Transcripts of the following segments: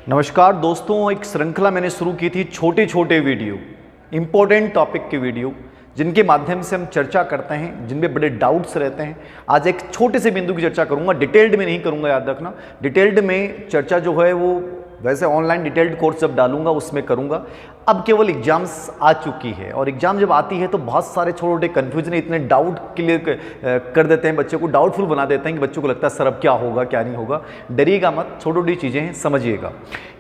नमस्कार दोस्तों, एक श्रृंखला मैंने शुरू की थी छोटे छोटे वीडियो, इंपॉर्टेंट टॉपिक के वीडियो जिनके माध्यम से हम चर्चा करते हैं, जिनमें बड़े डाउट्स रहते हैं। आज एक छोटे से बिंदु की चर्चा करूंगा, डिटेल्ड में नहीं करूंगा, याद रखना। डिटेल्ड में चर्चा जो है वो वैसे ऑनलाइन डिटेल्ड कोर्स जब डालूंगा उसमें करूंगा। अब केवल एग्जाम्स आ चुकी है और एग्जाम जब आती है तो बहुत सारे छोटे छोटे कन्फ्यूजन, इतने डाउट क्लियर कर देते हैं, बच्चे को डाउटफुल बना देते हैं कि बच्चों को लगता है सर अब क्या होगा क्या नहीं होगा। डरिएगा मत, छोटी छोटी चीज़ें हैं, समझिएगा।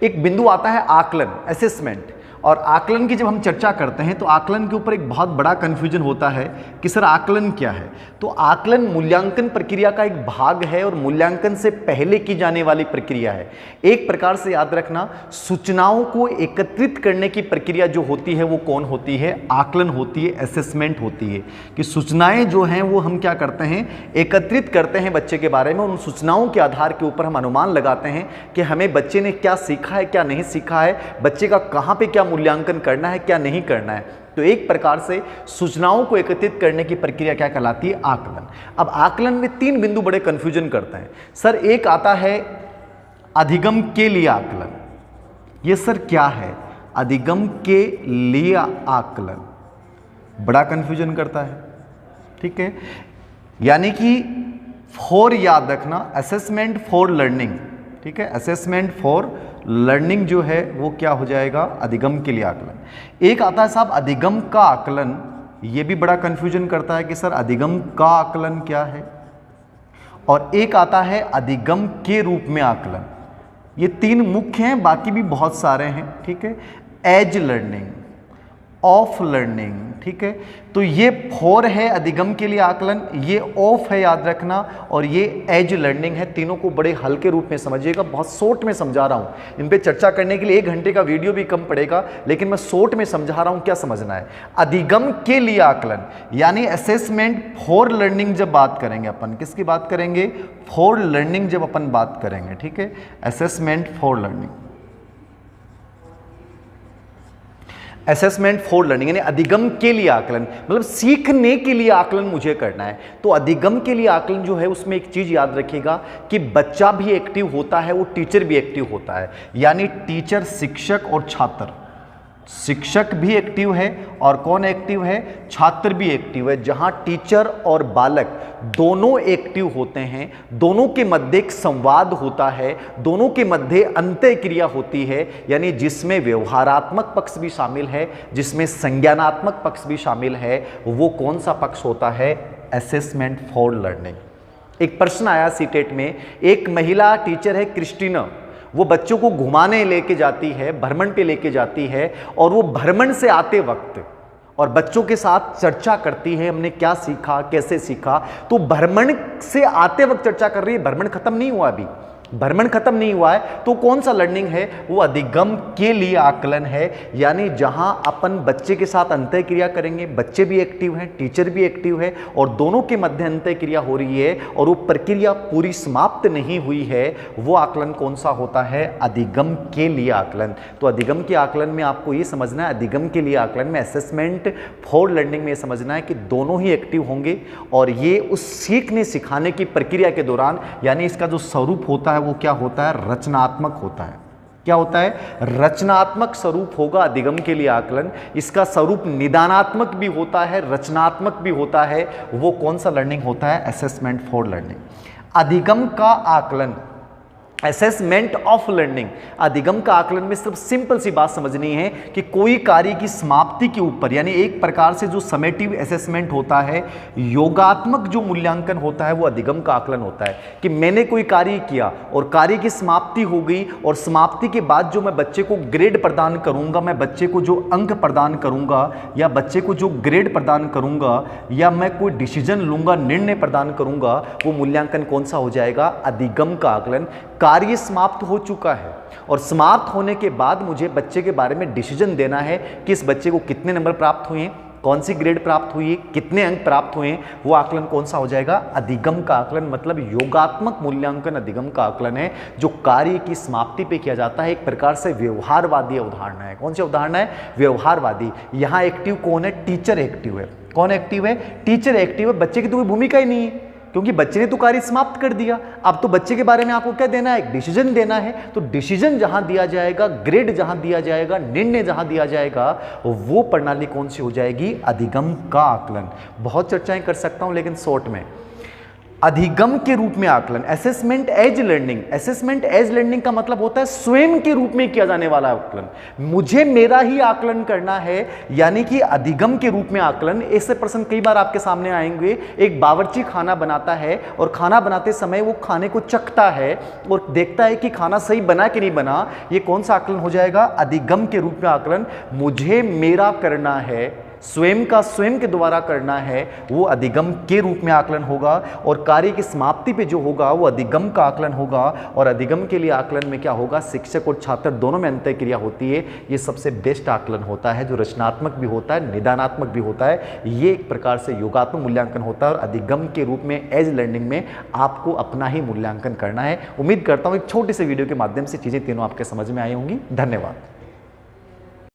एक बिंदु आता है आकलन, असेसमेंट। और आकलन की जब हम चर्चा करते हैं तो आकलन के ऊपर एक बहुत बड़ा कन्फ्यूजन होता है कि सर आकलन क्या है। तो आकलन मूल्यांकन प्रक्रिया का एक भाग है और मूल्यांकन से पहले की जाने वाली प्रक्रिया है। एक प्रकार से याद रखना, सूचनाओं को एकत्रित करने की प्रक्रिया जो होती है वो कौन होती है? आकलन होती है, असेसमेंट होती है। कि सूचनाएं जो हैं वो हम क्या करते हैं, एकत्रित करते हैं बच्चे के बारे में, और उन सूचनाओं के आधार के ऊपर हम अनुमान लगाते हैं कि हमें बच्चे ने क्या सीखा है, क्या नहीं सीखा है, बच्चे का कहाँ पे क्या मूल्यांकन करना है, क्या नहीं करना है। तो एक प्रकार से सूचनाओं को एकत्रित करने की प्रक्रिया क्या कहलाती है? आकलन। अब आकलन में तीन बिंदु बड़े कंफ्यूजन करते हैं सर। एक आता है अधिगम के लिए आकलन। ये सर क्या है? अधिगम के लिए आकलन बड़ा कंफ्यूजन करता है, ठीक है। यानी कि फॉर, याद रखना, असेसमेंट फॉर लर्निंग, ठीक है। असेसमेंट फॉर लर्निंग जो है वो क्या हो जाएगा? अधिगम के लिए आकलन। एक आता है साहब अधिगम का आकलन। ये भी बड़ा कंफ्यूजन करता है कि सर अधिगम का आकलन क्या है। और एक आता है अधिगम के रूप में आकलन। ये तीन मुख्य हैं, बाकी भी बहुत सारे हैं, ठीक है। एज लर्निंग, ऑफ लर्निंग, ठीक है। तो ये फॉर है अधिगम के लिए आकलन, ये ऑफ है, याद रखना, और ये एज लर्निंग है। तीनों को बड़े हल्के रूप में समझिएगा, बहुत शॉर्ट में समझा रहा हूं। इन पे चर्चा करने के लिए 1 घंटे का वीडियो भी कम पड़ेगा, लेकिन मैं शॉर्ट में समझा रहा हूं, क्या समझना है। अधिगम के लिए आकलन यानी असेसमेंट फॉर लर्निंग जब बात करेंगे अपन, किसकी बात करेंगे? फॉर लर्निंग जब अपन बात करेंगे, ठीक है। Assessment for learning, assessment for learning यानी अधिगम के लिए आकलन, मतलब सीखने के लिए आकलन मुझे करना है। तो अधिगम के लिए आकलन जो है उसमें एक चीज याद रखिएगा कि बच्चा भी एक्टिव होता है, वो टीचर भी एक्टिव होता है। यानी टीचर, शिक्षक और छात्र, शिक्षक भी एक्टिव है और कौन एक्टिव है? छात्र भी एक्टिव है। जहां टीचर और बालक दोनों एक्टिव होते हैं, दोनों के मध्य एक संवाद होता है, दोनों के मध्य अंतः क्रिया होती है, यानी जिसमें व्यवहारात्मक पक्ष भी शामिल है, जिसमें संज्ञानात्मक पक्ष भी शामिल है, वो कौन सा पक्ष होता है? Assessment for learning. एक प्रश्न आया सीटेट में, एक महिला टीचर है क्रिस्टीना, वो बच्चों को घुमाने लेके जाती है, भ्रमण पे लेके जाती है, और वो भ्रमण से आते वक्त और बच्चों के साथ चर्चा करती है, हमने क्या सीखा, कैसे सीखा। तो भ्रमण से आते वक्त चर्चा कर रही है, भ्रमण खत्म नहीं हुआ अभी, भ्रमण खत्म नहीं हुआ है। तो कौन सा लर्निंग है? वो अधिगम के लिए आकलन है। यानी जहां अपन बच्चे के साथ अंतः क्रिया करेंगे, बच्चे भी एक्टिव हैं, टीचर भी एक्टिव है, और दोनों के मध्य अंतः क्रिया हो रही है और वो प्रक्रिया पूरी समाप्त नहीं हुई है, वो आकलन कौन सा होता है? अधिगम के लिए आकलन। तो अधिगम के आकलन में आपको ये समझना है, अधिगम के लिए आकलन में असेसमेंट फॉर लर्निंग में ये समझना है कि दोनों ही एक्टिव होंगे, और ये उस सीखने सिखाने की प्रक्रिया के दौरान, यानी इसका जो स्वरूप होता है वो क्या होता है? रचनात्मक होता है। क्या होता है? रचनात्मक स्वरूप होगा अधिगम के लिए आकलन। इसका स्वरूप निदानात्मक भी होता है, रचनात्मक भी होता है। वो कौन सा लर्निंग होता है? Assessment for learning. अधिगम का आकलन, असेसमेंट ऑफ लर्निंग। अधिगम का आकलन में सिर्फ सिंपल सी बात समझनी है कि कोई कार्य की समाप्ति के ऊपर, यानी एक प्रकार से जो समेटिव असेसमेंट होता है, योगात्मक जो मूल्यांकन होता है, वो अधिगम का आकलन होता है। कि मैंने कोई कार्य किया और कार्य की समाप्ति हो गई, और समाप्ति के बाद जो मैं बच्चे को ग्रेड प्रदान करूंगा, मैं बच्चे को जो अंक प्रदान करूंगा, या बच्चे को जो ग्रेड प्रदान करूंगा, या मैं कोई डिसीजन लूंगा, निर्णय प्रदान करूंगा, वो मूल्यांकन कौन सा हो जाएगा? अधिगम का आकलन। कार्य समाप्त हो चुका है और समाप्त होने के बाद मुझे बच्चे के बारे में डिसीजन देना है कि इस बच्चे को कितने नंबर प्राप्त हुए, कौन सी ग्रेड प्राप्त हुई, कितने अंक प्राप्त हुए, वो आकलन कौन सा हो जाएगा? अधिगम का आकलन। मतलब योगात्मक मूल्यांकन अधिगम का आकलन है, जो कार्य की समाप्ति पे किया जाता है। एक प्रकार से व्यवहारवादी अवधारणा है। कौन सी अवधारणा है? व्यवहारवादी। यहाँ एक्टिव कौन है? टीचर एक्टिव है। कौन एक्टिव है? टीचर एक्टिव है। बच्चे की तो कोई भूमिका ही नहीं है। क्योंकि बच्चे ने तो कार्य समाप्त कर दिया। अब तो बच्चे के बारे में आपको क्या देना है, एक डिसीजन देना है। तो डिसीजन जहां दिया जाएगा, ग्रेड जहां दिया जाएगा, निर्णय जहां दिया जाएगा, वो प्रणाली कौन सी हो जाएगी, अधिगम का आकलन। बहुत चर्चाएं कर सकता हूं लेकिन शॉर्ट में, अधिगम के रूप में आकलन, assessment as learning. Assessment as learning का मतलब होता है स्वयं के रूप में किया जाने वाला आकलन, मुझे मेरा ही आकलन करना है, यानी कि अधिगम के रूप में आकलन। ऐसे प्रश्न कई बार आपके सामने आएंगे। एक बावर्ची खाना बनाता है और खाना बनाते समय वो खाने को चखता है और देखता है कि खाना सही बना कि नहीं बना। ये कौन सा आकलन हो जाएगा, अधिगम के रूप में आकलन। मुझे मेरा करना है, स्वयं का स्वयं के द्वारा करना है, वो अधिगम के रूप में आकलन होगा। और कार्य की समाप्ति पे जो होगा वो अधिगम का आकलन होगा। और अधिगम के लिए आकलन में क्या होगा, शिक्षक और छात्र दोनों में अंतर क्रिया होती है। ये सबसे बेस्ट आकलन होता है, जो रचनात्मक भी होता है, निदानात्मक भी होता है। ये एक प्रकार से योगात्मक मूल्यांकन होता है और अधिगम के रूप में एज लर्निंग में आपको अपना ही मूल्यांकन करना है। उम्मीद करता हूँ एक छोटे से वीडियो के माध्यम से चीज़ें तीनों आपके समझ में आई होंगी। धन्यवाद।